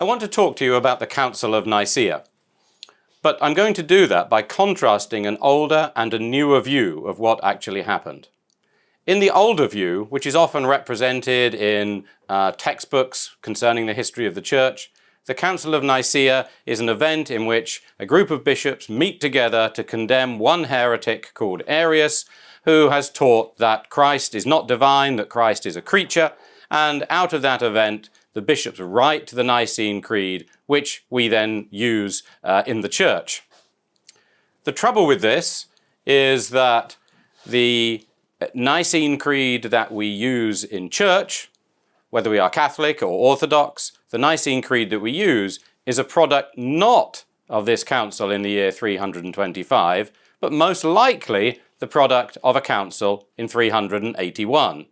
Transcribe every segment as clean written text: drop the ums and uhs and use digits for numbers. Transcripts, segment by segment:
want to talk to you about the Council of Nicaea, but I'm going to do that by contrasting an older and a newer view of what actually happened. In the older view, which is often represented in textbooks concerning the history of the Church, the Council of Nicaea is an event in which a group of bishops meet together to condemn one heretic called Arius, who has taught that Christ is not divine, that Christ is a creature, and out of that event, the bishops write the Nicene Creed, which we then use in the Church. The trouble with this is that the Nicene Creed that we use in church, whether we are Catholic or Orthodox, the Nicene Creed that we use is a product not of this council in the year 325, but most likely the product of a council in 381.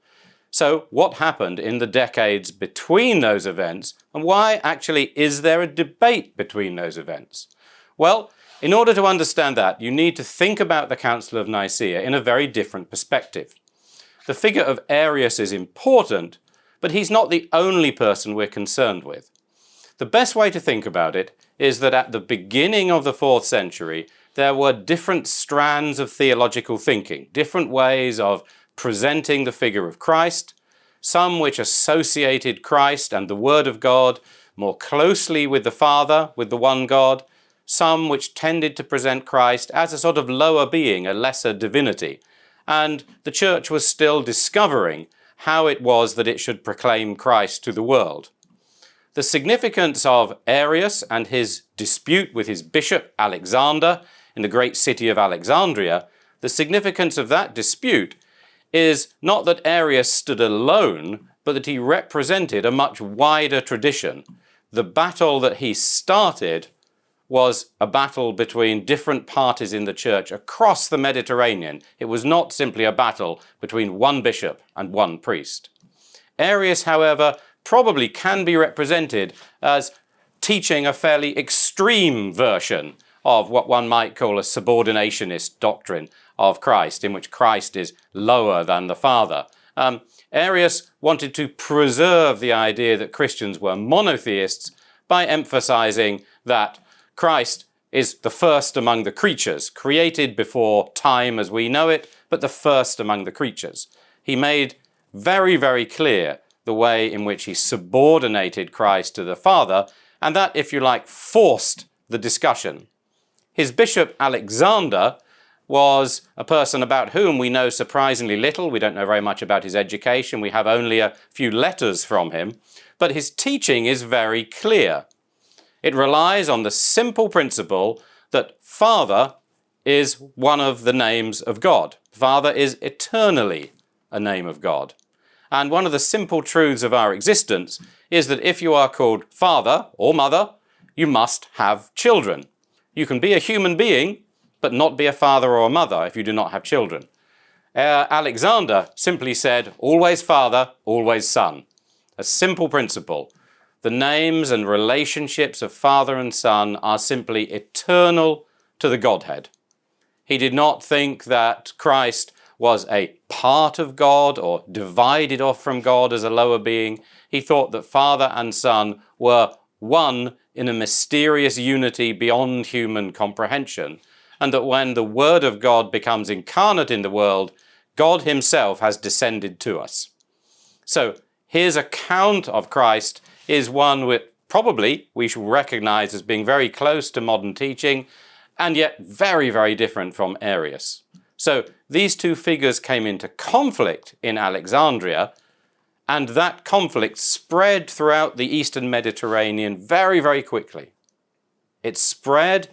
So what happened in the decades between those events, and why actually is there a debate between those events? Well, in order to understand that, you need to think about the Council of Nicaea in a very different perspective. The figure of Arius is important, but he's not the only person we're concerned with. The best way to think about it is that at the beginning of the 4th century, there were different strands of theological thinking, different ways of presenting the figure of Christ, some which associated Christ and the Word of God more closely with the Father, with the one God, some which tended to present Christ as a sort of lower being, a lesser divinity. And the Church was still discovering how it was that it should proclaim Christ to the world. The significance of Arius and his dispute with his bishop Alexander in the great city of Alexandria, the significance of that dispute is not that Arius stood alone, but that he represented a much wider tradition. The battle that he started was a battle between different parties in the church across the Mediterranean. It was not simply a battle between one bishop and one priest. Arius, however, probably can be represented as teaching a fairly extreme version of what one might call a subordinationist doctrine of Christ, in which Christ is lower than the Father. Arius wanted to preserve the idea that Christians were monotheists by emphasizing that Christ is the first among the creatures, created before time as we know it, but the first among the creatures. He made very, very clear the way in which he subordinated Christ to the Father, and that, if you like, forced the discussion. His bishop, Alexander, was a person about whom we know surprisingly little. We don't know very much about his education. We have only a few letters from him. But his teaching is very clear. It relies on the simple principle that Father is one of the names of God. Father is eternally a name of God. And one of the simple truths of our existence is that if you are called Father or Mother, you must have children. You can be a human being, but not be a father or a mother if you do not have children. Alexander simply said, always Father, always Son. A simple principle. The names and relationships of Father and Son are simply eternal to the Godhead. He did not think that Christ was a part of God or divided off from God as a lower being. He thought that Father and Son were one in a mysterious unity beyond human comprehension, and that when the Word of God becomes incarnate in the world, God himself has descended to us. So his account of Christ is one which probably we should recognize as being very close to modern teaching, and yet very, very different from Arius. So these two figures came into conflict in Alexandria, and that conflict spread throughout the Eastern Mediterranean very, very quickly. It spread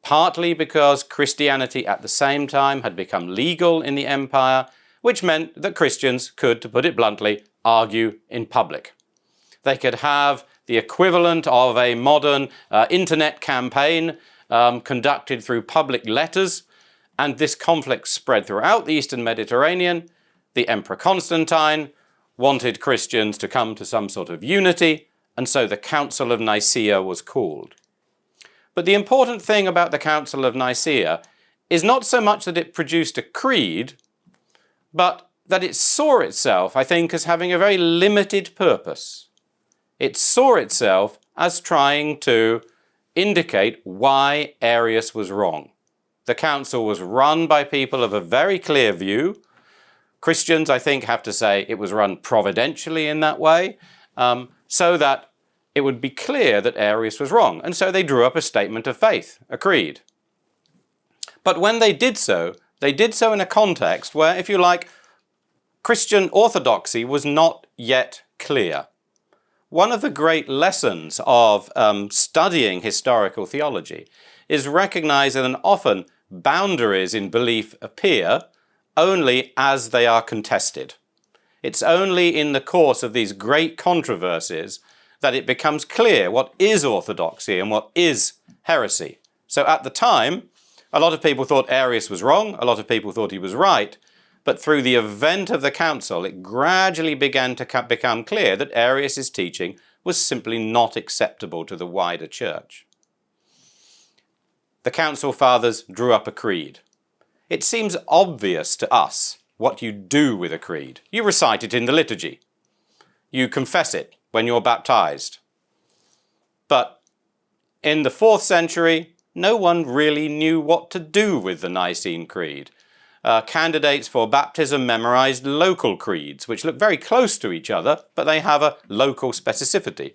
partly because Christianity at the same time had become legal in the empire, which meant that Christians could, to put it bluntly, argue in public. They could have the equivalent of a modern internet campaign conducted through public letters, and this conflict spread throughout the Eastern Mediterranean. The Emperor Constantine wanted Christians to come to some sort of unity, and so the Council of Nicaea was called. But the important thing about the Council of Nicaea is not so much that it produced a creed, but that it saw itself, I think, as having a very limited purpose. It saw itself as trying to indicate why Arius was wrong. The council was run by people of a very clear view. Christians, I think, have to say it was run providentially in that way, so that it would be clear that Arius was wrong. And so they drew up a statement of faith, a creed. But when they did so in a context where, if you like, Christian orthodoxy was not yet clear. One of the great lessons of studying historical theology is recognizing that often boundaries in belief appear only as they are contested. It's only in the course of these great controversies that it becomes clear what is orthodoxy and what is heresy. So at the time, a lot of people thought Arius was wrong, a lot of people thought he was right, but through the event of the council, it gradually began to become clear that Arius' teaching was simply not acceptable to the wider church. The council fathers drew up a creed. It seems obvious to us what you do with a creed. You recite it in the liturgy. You confess it when you're baptized. But in the 4th century, no one really knew what to do with the Nicene Creed. Candidates for baptism memorized local creeds, which look very close to each other, but they have a local specificity.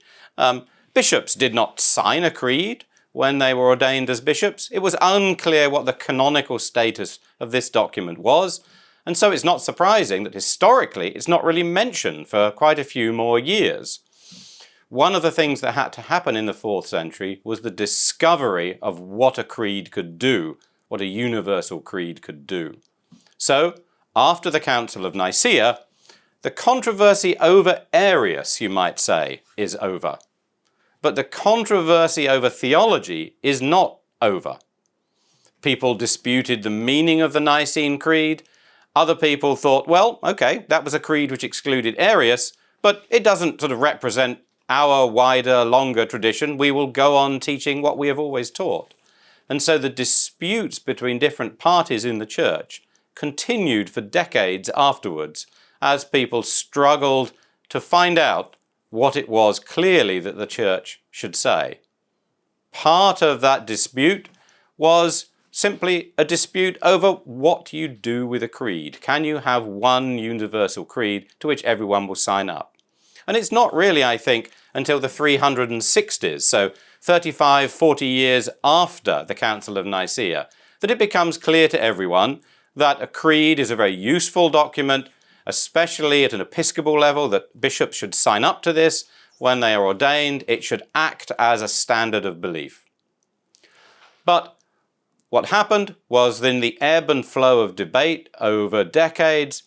Bishops did not sign a creed when they were ordained as bishops. It was unclear what the canonical status of this document was, and so it's not surprising that historically it's not really mentioned for quite a few more years. One of the things that had to happen in the 4th century was the discovery of what a creed could do, what a universal creed could do. So, after the Council of Nicaea, the controversy over Arius, you might say, is over. But the controversy over theology is not over. People disputed the meaning of the Nicene Creed. Other people thought, well, okay, that was a creed which excluded Arius, but it doesn't sort of represent our wider, longer tradition. We will go on teaching what we have always taught. And so the disputes between different parties in the church continued for decades afterwards as people struggled to find out what it was clearly that the church should say. Part of that dispute was simply a dispute over what you do with a creed. Can you have one universal creed to which everyone will sign up? And it's not really, I think, until the 360s, so 35, 40 years after the Council of Nicaea, that it becomes clear to everyone that a creed is a very useful document, especially at an episcopal level, that bishops should sign up to this when they are ordained. It should act as a standard of belief. But what happened was, in the ebb and flow of debate over decades,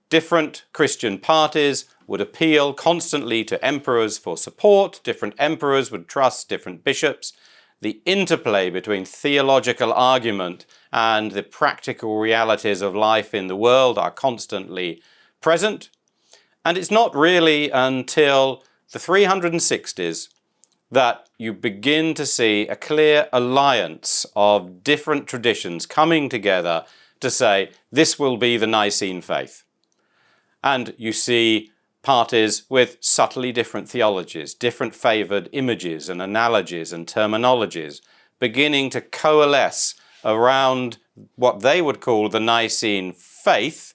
different Christian parties would appeal constantly to emperors for support. Different emperors would trust different bishops. The interplay between theological argument and the practical realities of life in the world are constantly present. And it's not really until the 360s that you begin to see a clear alliance of different traditions coming together to say, this will be the Nicene faith. And you see parties with subtly different theologies, different favoured images and analogies and terminologies, beginning to coalesce around what they would call the Nicene faith,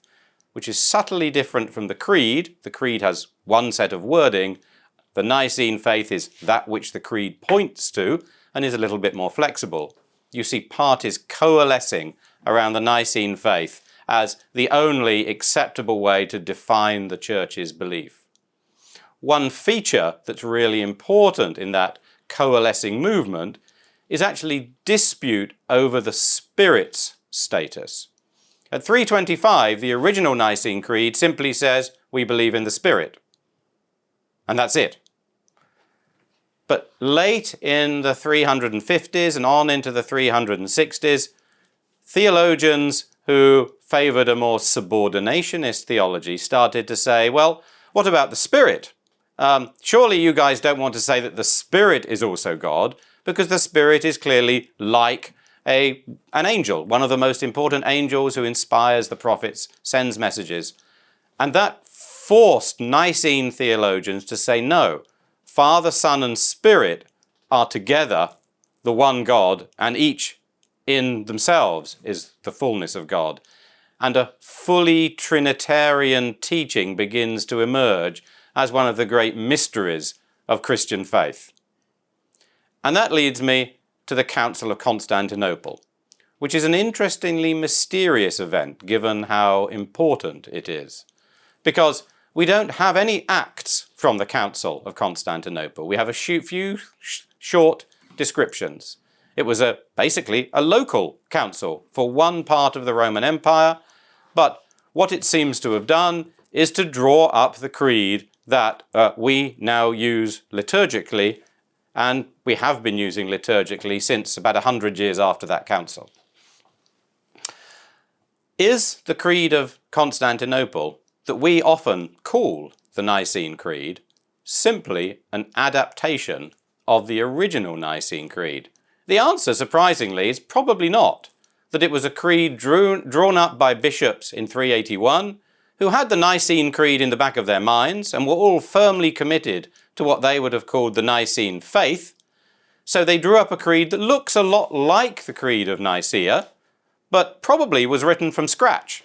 which is subtly different from the Creed. The Creed has one set of wording. The Nicene faith is that which the Creed points to and is a little bit more flexible. You see parties coalescing around the Nicene faith as the only acceptable way to define the church's belief. One feature that's really important in that coalescing movement is actually dispute over the Spirit's status. At 325, the original Nicene Creed simply says, we believe in the Spirit. And that's it. But late in the 350s and on into the 360s, theologians who favoured a more subordinationist theology started to say, well, what about the Spirit? Surely you guys don't want to say that the Spirit is also God, because the Spirit is clearly like an angel, one of the most important angels who inspires the prophets, sends messages. And that forced Nicene theologians to say no. Father, Son, and Spirit are together the one God, and each in themselves is the fullness of God. And a fully Trinitarian teaching begins to emerge as one of the great mysteries of Christian faith. And that leads me to the Council of Constantinople, which is an interestingly mysterious event given how important it is. Because we don't have any acts from the Council of Constantinople. We have a few short descriptions. It was basically a local council for one part of the Roman Empire, but what it seems to have done is to draw up the creed that we now use liturgically, and we have been using liturgically since about 100 years after that council. Is the Creed of Constantinople, that we often call the Nicene Creed, simply an adaptation of the original Nicene Creed? The answer, surprisingly, is probably not. That it was a creed drawn up by bishops in 381, who had the Nicene Creed in the back of their minds and were all firmly committed to what they would have called the Nicene faith. So they drew up a creed that looks a lot like the Creed of Nicaea, but probably was written from scratch.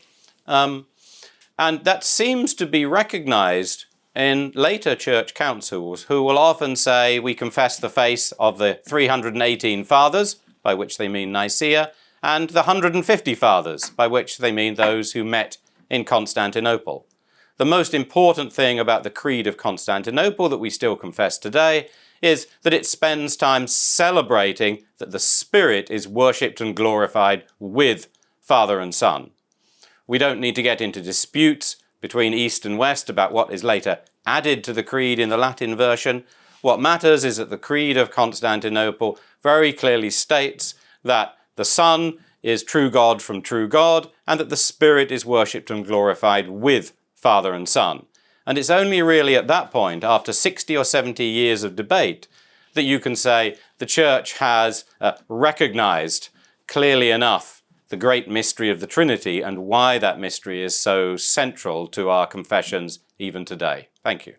And that seems to be recognized in later church councils, who will often say, we confess the faith of the 318 fathers, by which they mean Nicaea, and the 150 fathers, by which they mean those who met in Constantinople. The most important thing about the Creed of Constantinople that we still confess today is that it spends time celebrating that the Spirit is worshipped and glorified with Father and Son. We don't need to get into disputes between East and West about what is later added to the Creed in the Latin version. What matters is that the Creed of Constantinople very clearly states that the Son is true God from true God, and that the Spirit is worshipped and glorified with Father and Son. And it's only really at that point, after 60 or 70 years of debate, that you can say the Church has recognized clearly enough the great mystery of the Trinity and why that mystery is so central to our confessions even today. Thank you.